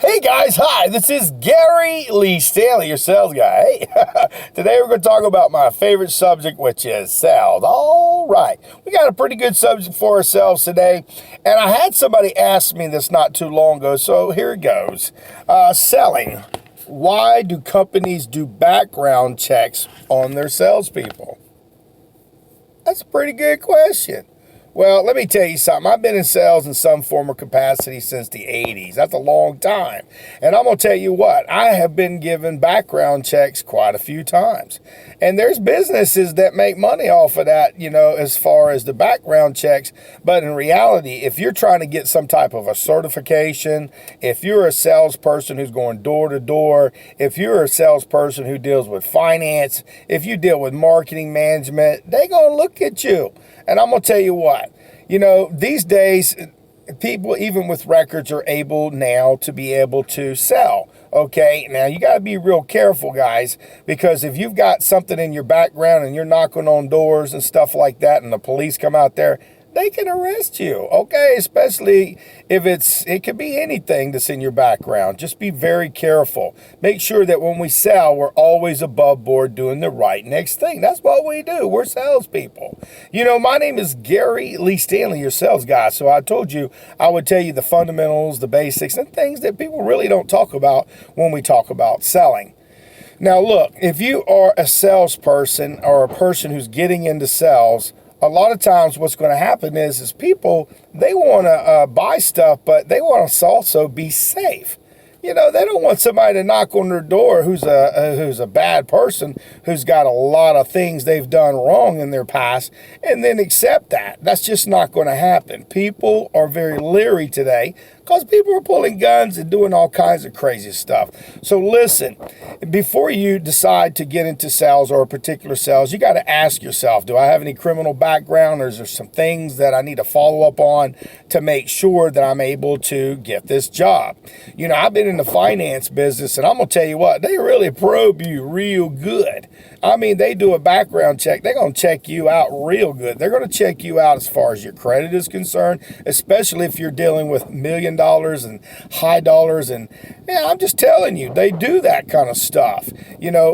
Hey guys, hi, this is Gary Lee Stanley, your sales guy. Hey, today we're going to talk about my favorite subject, which is sales. All right, we got a pretty good subject for ourselves today, and I had somebody ask me this not too long ago, so here it goes. Selling. Why do companies do background checks on their salespeople? That's a pretty good question. Well, let me tell you something. I've been in sales in some form or capacity since the 80s. That's a long time. And I'm going to tell you what, I have been given background checks quite a few times. And there's businesses that make money off of that, as far as the background checks. But in reality, if you're trying to get some type of a certification, if you're a salesperson who's going door to door, if you're a salesperson who deals with finance, if you deal with marketing management, they're going to look at you. And I'm going to tell you what, these days, people, even with records, are able now to be able to sell. Okay, now you got to be real careful, guys, because if you've got something in your background and you're knocking on doors and stuff like that, and the police come out there, they can arrest you, okay? Especially if it could be anything that's in your background. Just be very careful. Make sure that when we sell, we're always above board doing the right next thing. That's what we do. We're salespeople. My name is Gary Lee Stanley, your sales guy. So I told you I would tell you the fundamentals, the basics, and things that people really don't talk about when we talk about selling. Now, look, if you are a salesperson or a person who's getting into sales, a lot of times what's going to happen is people, they want to buy stuff, but they want to also be safe. They don't want somebody to knock on their door who's a bad person, who's got a lot of things they've done wrong in their past, and then accept that. That's just not going to happen. People are very leery today because people are pulling guns and doing all kinds of crazy stuff. So listen, before you decide to get into sales or a particular sales, you got to ask yourself, do I have any criminal background, or is there some things that I need to follow up on to make sure that I'm able to get this job? I've been in the finance business, and I'm going to tell you what, they really probe you real good. I mean, they do a background check. They're going to check you out real good. They're going to check you out as far as your credit is concerned, especially if you're dealing with $1 million and high dollars. And I'm just telling you, they do that kind of stuff.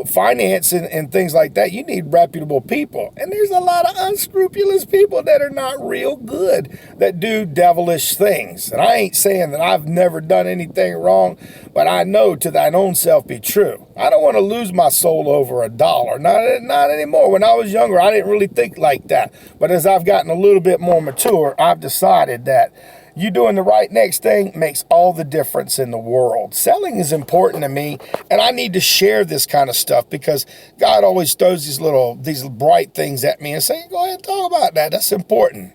Finance and things like that, you need reputable people. And there's a lot of unscrupulous people that are not real good, that do devilish things. And I ain't saying that I've never done anything wrong, but I know to thine own self be true. I don't want to lose my soul over $1. Not anymore. When I was younger, I didn't really think like that. But as I've gotten a little bit more mature, I've decided that you doing the right next thing makes all the difference in the world. Selling is important to me, and I need to share this kind of stuff because God always throws these bright things at me and say, go ahead and talk about that. That's important.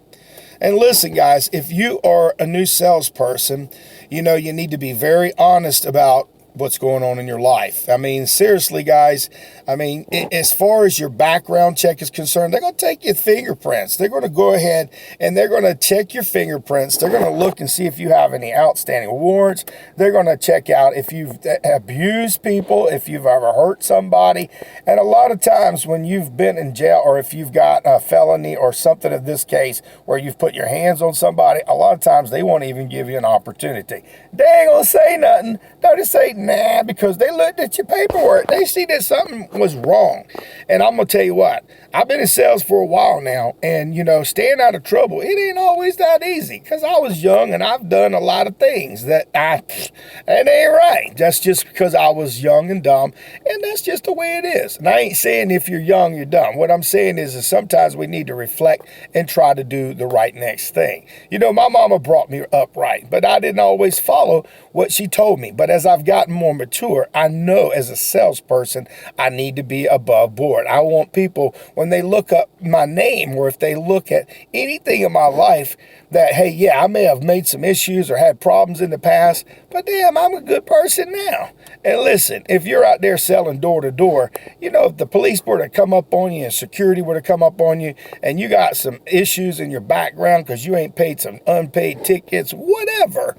And listen, guys, if you are a new salesperson, you need to be very honest about what's going on in your life. I mean, seriously, guys, as far as your background check is concerned, they're going to take your fingerprints. They're going to go ahead and they're going to check your fingerprints. They're going to look and see if you have any outstanding warrants. They're going to check out if you've abused people, if you've ever hurt somebody. And a lot of times when you've been in jail, or if you've got a felony or something of this case where you've put your hands on somebody, a lot of times they won't even give you an opportunity. They ain't going to say nothing. They'll just say, nah, because they looked at your paperwork. They see that something was wrong. And I'm going to tell you what, I've been in sales for a while now, and, staying out of trouble, it ain't always that easy, because I was young and I've done a lot of things that it ain't right. That's just because I was young and dumb, and that's just the way it is. And I ain't saying if you're young, you're dumb. What I'm saying is sometimes we need to reflect and try to do the right next thing. My mama brought me up right, but I didn't always follow what she told me. But as I've gotten more mature, I know as a salesperson, I need to be above board. I want people, when they look up my name, or if they look at anything in my life, that, hey, yeah, I may have made some issues or had problems in the past, but damn, I'm a good person now. And listen, if you're out there selling door to door, if the police were to come up on you and security were to come up on you, and you got some issues in your background because you ain't paid some unpaid tickets, whatever,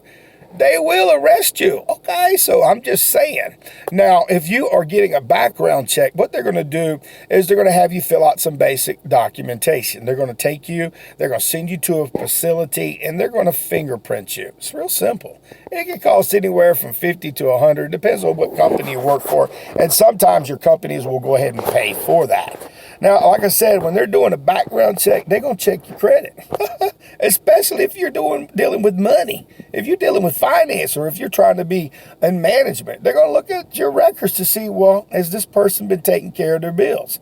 they will arrest you. Okay, so I'm just saying. Now, if you are getting a background check, what they're going to do is they're going to have you fill out some basic documentation. They're going to take you, they're going to send you to a facility, and they're going to fingerprint you. It's real simple. It can cost anywhere from $50 to $100, depends on what company you work for, and sometimes your companies will go ahead and pay for that. Now, like I said, when they're doing a background check, they're going to check your credit, especially if you're dealing with money. If you're dealing with finance, or if you're trying to be in management, they're going to look at your records to see, well, has this person been taking care of their bills?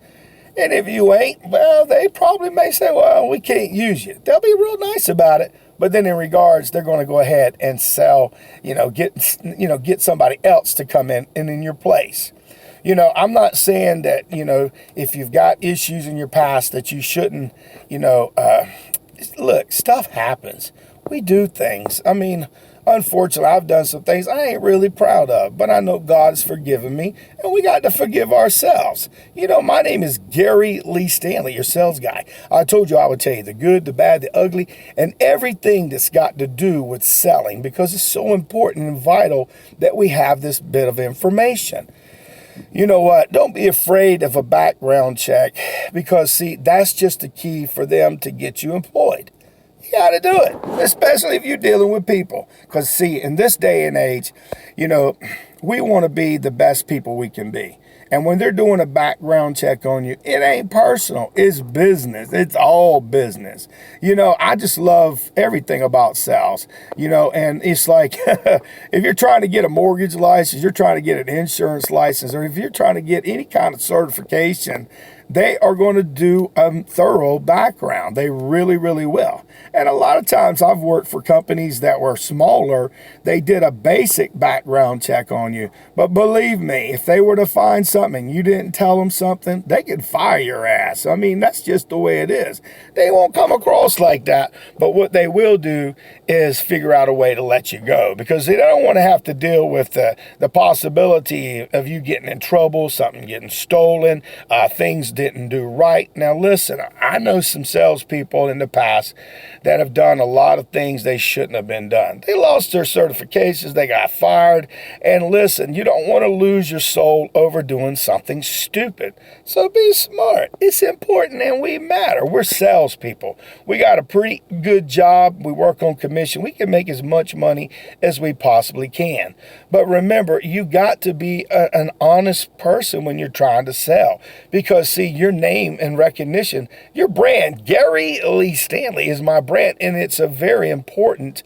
And if you ain't, well, they probably may say, well, we can't use you. They'll be real nice about it. But then in regards, they're going to go ahead and sell, get somebody else to come in your place. I'm not saying that, if you've got issues in your past that you shouldn't, look, stuff happens. We do things. I mean, unfortunately, I've done some things I ain't really proud of, but I know God's forgiven me, and we got to forgive ourselves. My name is Gary Lee Stanley, your sales guy. I told you I would tell you the good, the bad, the ugly, and everything that's got to do with selling, because it's so important and vital that we have this bit of information. You know what? Don't be afraid of a background check, because, see, that's just the key for them to get you employed. You got to do it, especially if you're dealing with people. Because, see, in this day and age, we want to be the best people we can be. And when they're doing a background check on you, it ain't personal. It's business. It's all business. I just love everything about sales, and it's like if you're trying to get a mortgage license, you're trying to get an insurance license, or if you're trying to get any kind of certification, they are going to do a thorough background. They really, really will. And a lot of times I've worked for companies that were smaller. They did a basic background check on you. But believe me, if they were to find something and you didn't tell them something, they could fire your ass. I mean, that's just the way it is. They won't come across like that. But what they will do is figure out a way to let you go, because they don't want to have to deal with the possibility of you getting in trouble, something getting stolen, things didn't do right. Now, listen, I know some salespeople in the past that have done a lot of things they shouldn't have been done. They lost their certifications, they got fired, and listen, you don't want to lose your soul over doing something stupid. So be smart. It's important, and we matter. We're salespeople. We got a pretty good job. We work on commission. We can make as much money as we possibly can. But remember, you got to be an honest person when you're trying to sell, because, see, your name and recognition, your brand, Gary Lee Stanley is my brand, and it's a very important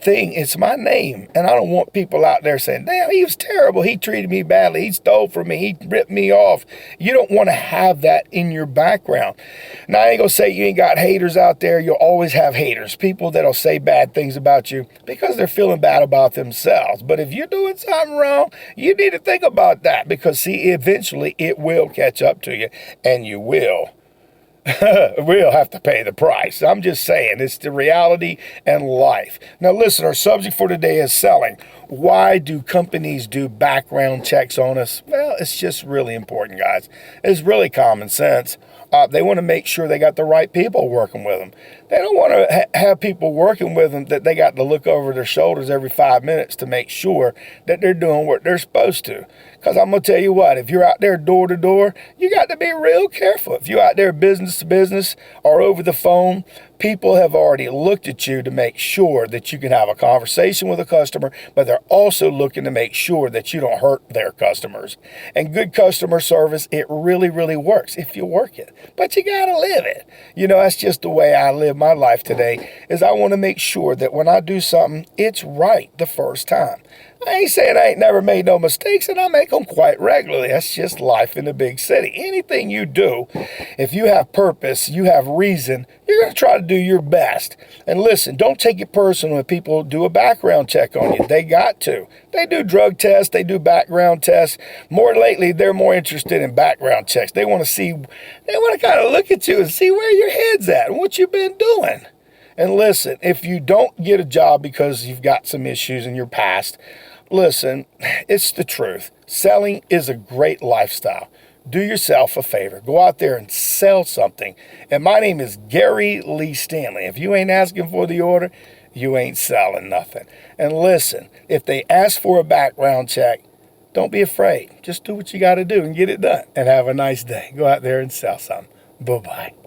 thing. It's my name, and I don't want people out there saying, damn, he was terrible, he treated me badly, he stole from me, he ripped me off. You don't want to have that in your background. Now, I ain't gonna say you ain't got haters out there. You'll always have haters, people that'll say bad things about you because they're feeling bad about themselves. But if you're doing something wrong, you need to think about that, because, see, eventually it will catch up to you, and you will we'll have to pay the price. I'm just saying, it's the reality and life. Now, listen, our subject for today is selling. Why do companies do background checks on us? Well, it's just really important, guys. It's really common sense. They want to make sure they got the right people working with them. They don't want to have people working with them that they got to look over their shoulders every 5 minutes to make sure that they're doing what they're supposed to. Because I'm going to tell you what, if you're out there door to door, you got to be real careful. If you're out there business to business or over the phone, people have already looked at you to make sure that you can have a conversation with a customer, but they're also looking to make sure that you don't hurt their customers. And good customer service, it really, really works if you work it. But you got to live it. That's just the way I live my life today, is I want to make sure that when I do something, it's right the first time. I ain't saying I ain't never made no mistakes, and I make them quite regularly. That's just life in a big city. Anything you do, if you have purpose, you have reason, you're going to try to do your best. And listen, don't take it personal when people do a background check on you. They got to. They do drug tests. They do background tests. More lately, they're more interested in background checks. They want to kind of look at you and see where your head's at and what you've been doing. And listen, if you don't get a job because you've got some issues in your past, listen, it's the truth. Selling is a great lifestyle. Do yourself a favor. Go out there and sell something. And my name is Gary Lee Stanley. If you ain't asking for the order, you ain't selling nothing. And listen, if they ask for a background check, don't be afraid. Just do what you got to do and get it done. And have a nice day. Go out there and sell something. Bye-bye.